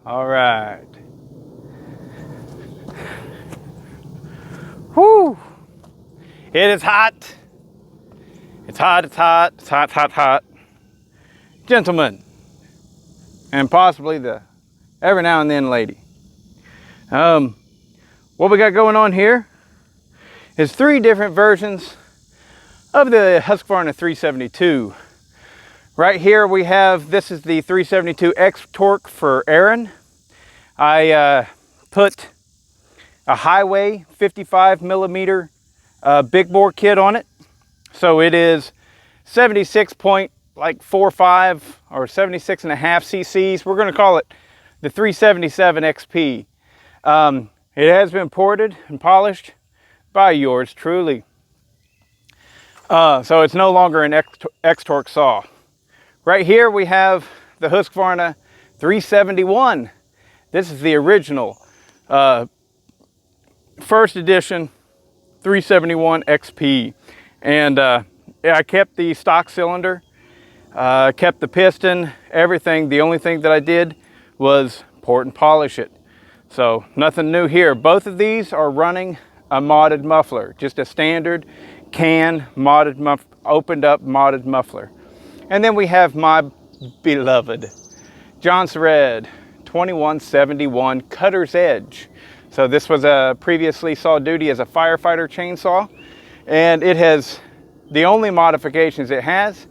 All right. Whoo! It is hot. It's hot, it's hot, it's hot, hot, hot. Gentlemen, and possibly the every now and then lady. What we got going on here is 3 different versions of the Husqvarna 372. Right here we have, this is the 372 x-torq for Aaron. I put a Highway 55 millimeter big bore kit on it. So it is 76.45 or 76 and a half cc's. We're going to call it the 377 XP. It has been ported and polished by yours truly. So it's no longer an x-torq saw. Right here we have the Husqvarna 371. This is the original first edition 371 XP. And I kept the stock cylinder, kept the piston, everything. The only thing that I did was port and polish it. So nothing new here. Both of these are running a modded muffler, just a standard can modded opened up modded muffler. And then we have my beloved Jonsered 2171 Cutter's Edge. So this was previously saw duty as a firefighter chainsaw, and it has, the only modifications it has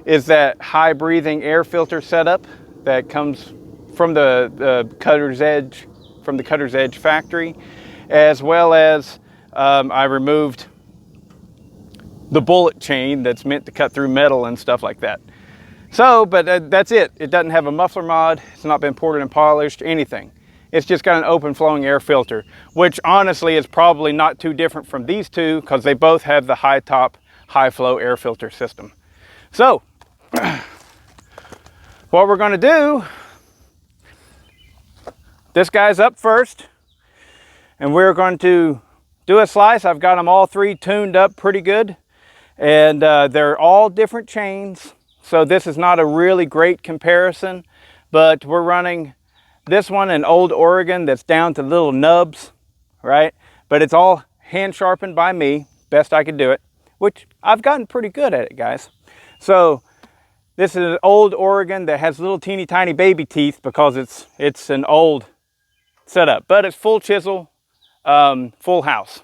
is that high breathing air filter setup that comes from the Cutter's Edge, from the Cutter's Edge factory, as well as I removed the bullet chain that's meant to cut through metal and stuff like that. So, but that's it. It doesn't have a muffler mod. It's not been ported and polished, anything. It's just got an open flowing air filter, which honestly is probably not too different from these two because they both have the high top, high flow air filter system. So, what we're going to do, this guy's up first, and we're going to do a slice. I've got them all 3 tuned up pretty good. And they're all different chains, so this is not a really great comparison, but we're running this one in Old Oregon that's down to little nubs, right? But it's all hand sharpened by me, best I could do it, which I've gotten pretty good at it, guys. So this is an Old Oregon that has little teeny tiny baby teeth because it's an old setup, but it's full chisel, full house.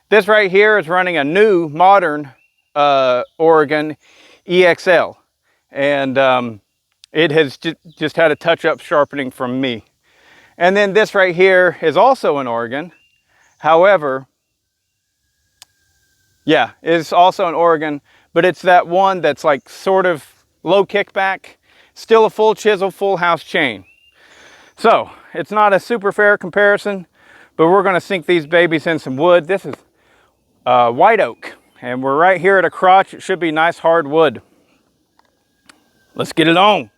This right here is running a new modern Oregon EXL, and it has just had a touch-up sharpening from me. And then this right here is also an Oregon. However, yeah, it's also an Oregon, but it's that one that's like sort of low kickback, still a full chisel, full house chain. So it's not a super fair comparison, but we're going to sink these babies in some wood. This is white oak, and we're right here at a crotch. It should be nice hard wood. Let's get it on.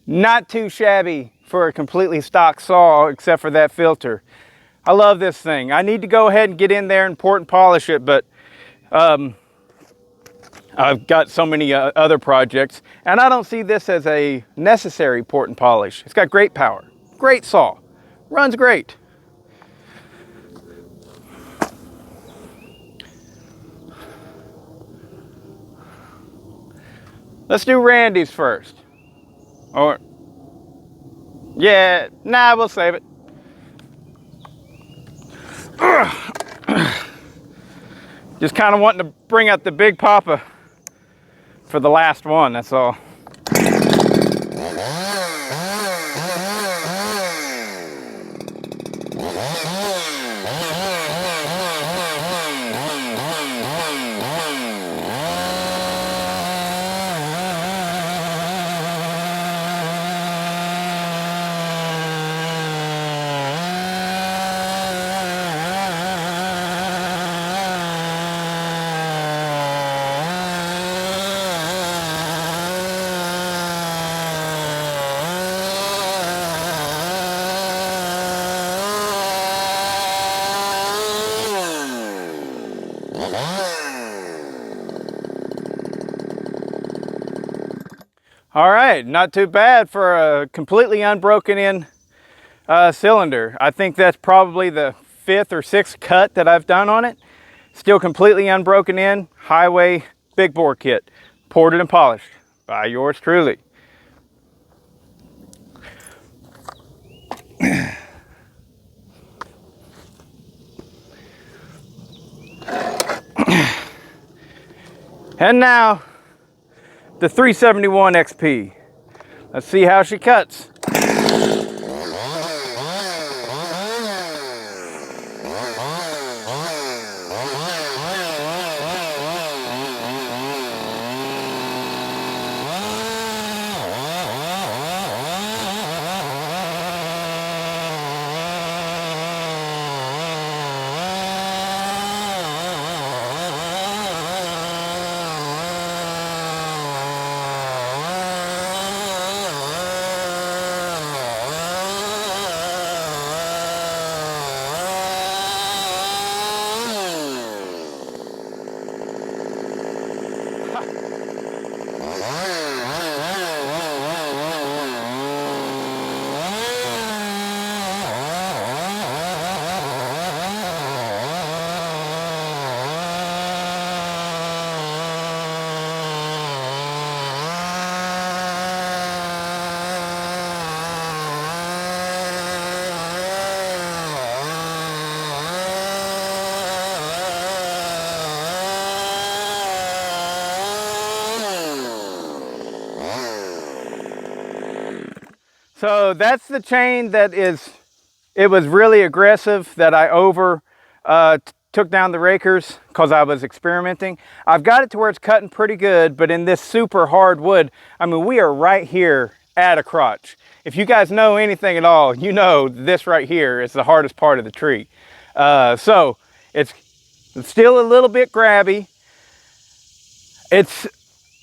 Not too shabby for a completely stock saw, except for that filter. I love this thing. I need to go ahead and get in there and port and polish it, but I've got so many other projects, and I don't see this as a necessary port and polish. It's got great power, great saw, runs great. Let's do Randy's first. Or, yeah, nah, we'll save it. Just kind of wanting to bring out the big papa for the last one, that's all. All right, not too bad for a completely unbroken in cylinder. I think that's probably the 5th or 6th cut that I've done on it. Still completely unbroken in, highway big bore kit, ported and polished by yours truly. And now, the 371 XP. Let's see how she cuts. So that's the chain that it was really aggressive that I took down the rakers because I was experimenting. I've got it to where it's cutting pretty good, but in this super hard wood, I mean, we are right here at a crotch. If you guys know anything at all, you know this right here is the hardest part of the tree. So it's still a little bit grabby. It's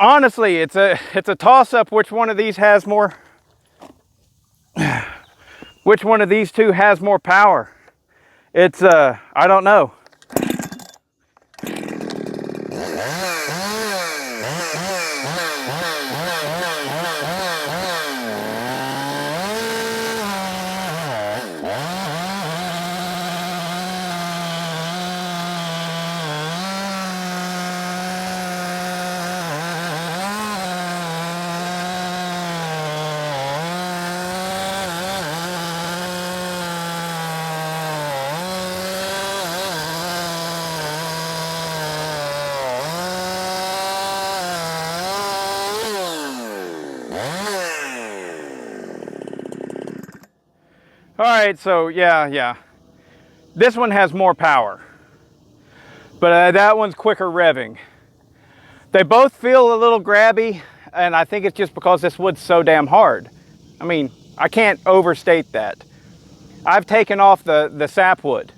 honestly, it's a toss-up which one of these has more. Which one of these two has more power? It's, I don't know. All right, so yeah. This one has more power, but that one's quicker revving. They both feel a little grabby, and I think it's just because this wood's so damn hard. I mean, I can't overstate that. I've taken off the sapwood.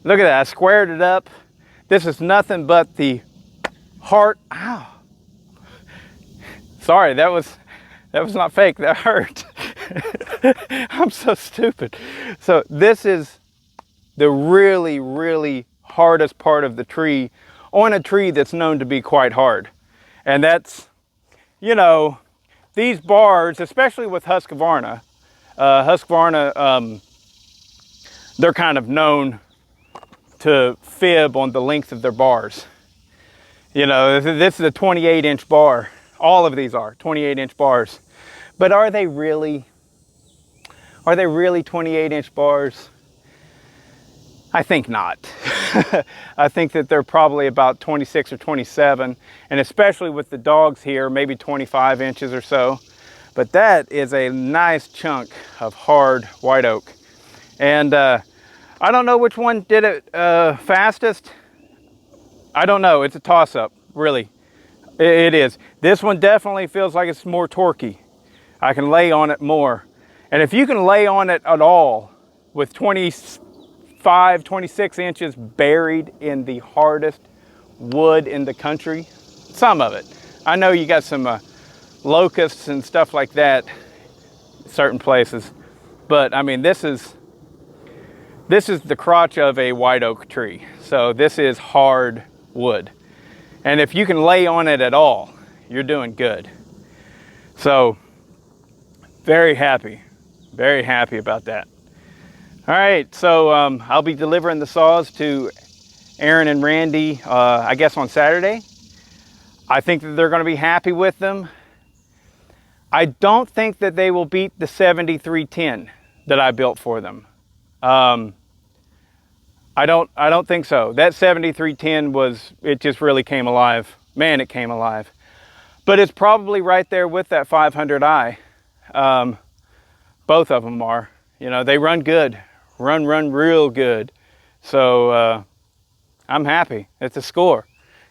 Look at that, I squared it up. This is nothing but the hard, ow. Sorry, that was not fake, that hurt. I'm so stupid. So this is the really, really hardest part of the tree on a tree that's known to be quite hard. And that's, you know, these bars, especially with Husqvarna, they're kind of known to fib on the length of their bars. You know, this is a 28-inch bar. All of these are 28-inch bars. But are they really 28-inch bars? I think not. I think that they're probably about 26 or 27, and especially with the dogs here, maybe 25 inches or so. But that is a nice chunk of hard white oak. And I don't know which one did it fastest. I don't know. It's a toss-up, really. It is. This one definitely feels like it's more torquey. I can lay on it more. And if you can lay on it at all with 25, 26 inches buried in the hardest wood in the country, some of it. I know you got some locusts and stuff like that in certain places, but I mean, this is the crotch of a white oak tree. So this is hard wood. And if you can lay on it at all, you're doing good. So very happy about that. All right, so I'll be delivering the saws to Aaron and Randy, I guess on Saturday. I think that they're gonna be happy with them. I don't think that they will beat the 7310 that I built for them. I don't think so. That 7310 it just really came alive. Man, it came alive. But it's probably right there with that 500i. Both of them are. You know, they run good. Run real good. So I'm happy. It's a score.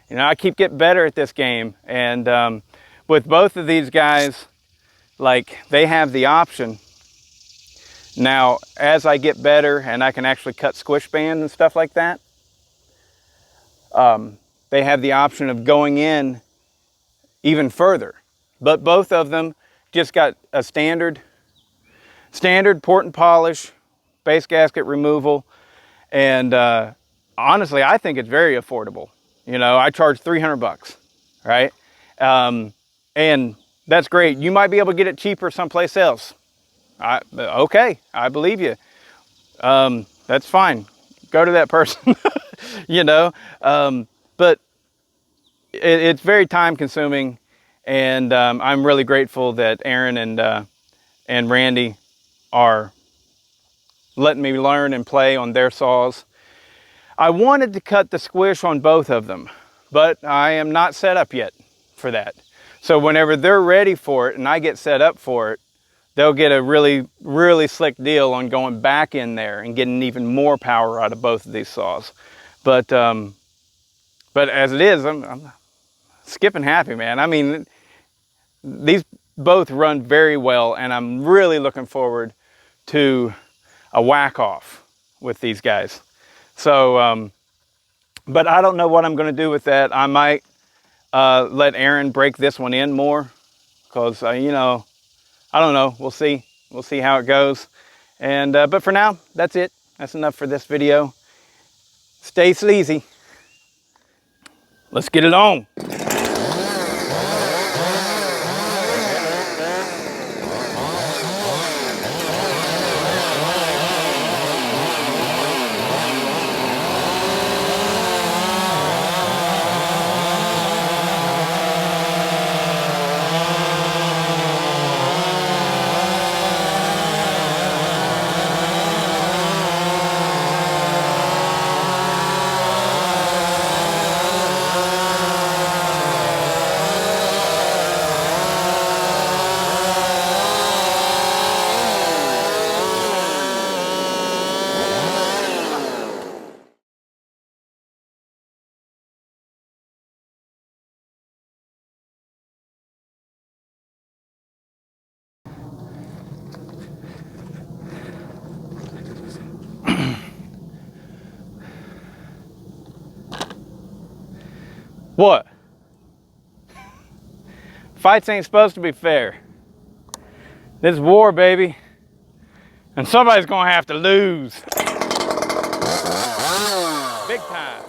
You know, I keep getting better at this game. And with both of these guys, like, they have the option. Now, as I get better and I can actually cut squish bands and stuff like that, they have the option of going in even further. But both of them just got a standard port and polish, base gasket removal, and honestly, I think it's very affordable. You know, I charge 300 bucks, right? And that's great. You might be able to get it cheaper someplace else. Okay, I believe you. That's fine. Go to that person, you know. But it's very time consuming, and I'm really grateful that Aaron and Randy are letting me learn and play on their saws. I wanted to cut the squish on both of them, but I am not set up yet for that. So whenever they're ready for it and I get set up for it, they'll get a really, really slick deal on going back in there and getting even more power out of both of these saws. But as it is, I'm skipping happy, man. I mean, these both run very well, and I'm really looking forward to a whack-off with these guys. So, but I don't know what I'm going to do with that. I might let Aaron break this one in more, because, you know, I don't know. We'll see. We'll see how it goes. And but for now, that's it. That's enough for this video. Stay sleazy. Let's get it on. What? Fights ain't supposed to be fair. This is war, baby. And somebody's gonna have to lose. Big time.